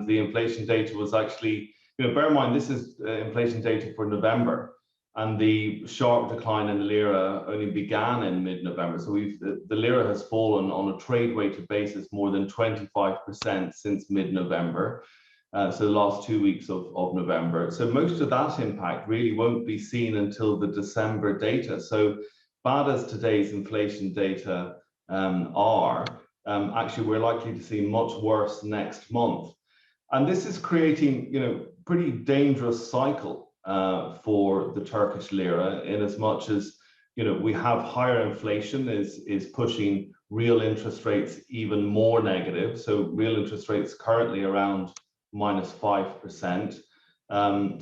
the inflation data was actually, bear in mind, this is inflation data for November, and the sharp decline in the lira only began in mid-November. So the lira has fallen on a trade-weighted basis more than 25% since mid-November. So the last 2 weeks of November. So most of that impact really won't be seen until the December data. So bad as today's inflation data are, actually we're likely to see much worse next month. And this is creating, pretty dangerous cycle for the Turkish lira, in as much as, we have higher inflation is pushing real interest rates even more negative. So real interest rates currently around -5%.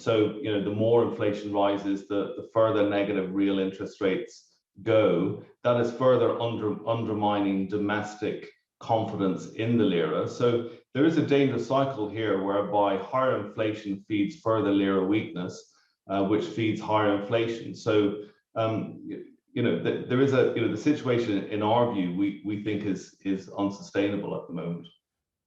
So, the more inflation rises, the further negative real interest rates go. That is further undermining domestic confidence in the lira. So there is a dangerous cycle here whereby higher inflation feeds further lira weakness, which feeds higher inflation. So, there is the situation in our view, we think is unsustainable at the moment.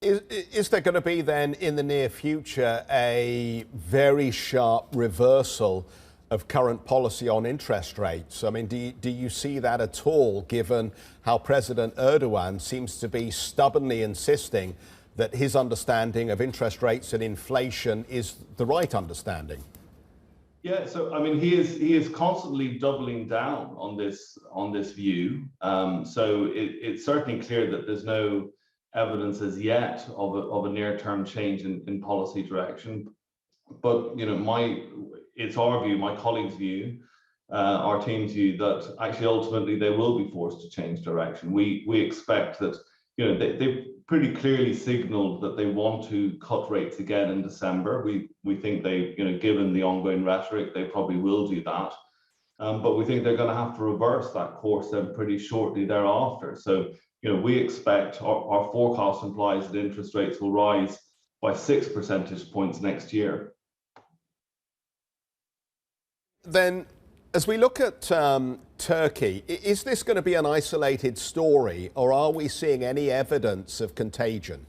Is there going to be then in the near future a very sharp reversal of current policy on interest rates? I mean, do you see that at all, given how President Erdogan seems to be stubbornly insisting that his understanding of interest rates and inflation is the right understanding? Yeah, so I mean, he is constantly doubling down on this view. So it's certainly clear that there's no evidence as yet of a near-term change in policy direction. But it's our view, my colleagues' view, our team's view, that actually ultimately they will be forced to change direction. We expect that they've pretty clearly signaled that they want to cut rates again in December. We think they, given the ongoing rhetoric, they probably will do that. But we think they're going to have to reverse that course then pretty shortly thereafter. So we expect our forecast implies that interest rates will rise by 6 percentage points next year. Then, as we look at Turkey, is this going to be an isolated story, or are we seeing any evidence of contagion?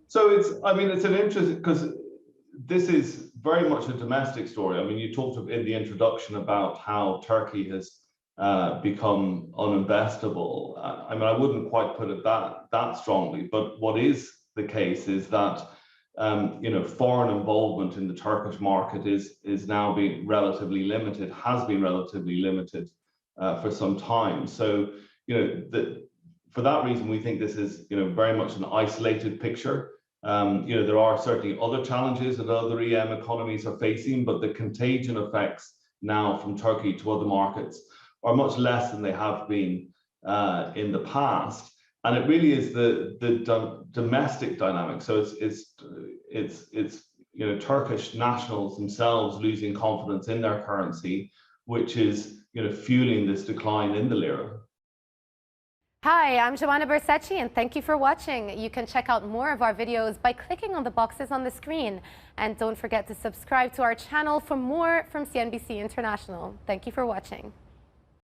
So it's an interesting, because this is very much a domestic story. I mean, you talked in the introduction about how Turkey has become uninvestable. I wouldn't quite put it that strongly, but what is the case is that foreign involvement in the Turkish market is now being relatively limited, has been relatively limited for some time. So for that reason, we think this is very much an isolated picture. There are certainly other challenges that other EM economies are facing, but the contagion effects now from Turkey to other markets are much less than they have been in the past, and it really is the domestic dynamic. So it's Turkish nationals themselves losing confidence in their currency, which is fueling this decline in the lira. Hi, I'm Joanna Bersecci, and thank you for watching. You can check out more of our videos by clicking on the boxes on the screen, and don't forget to subscribe to our channel for more from CNBC International. Thank you for watching.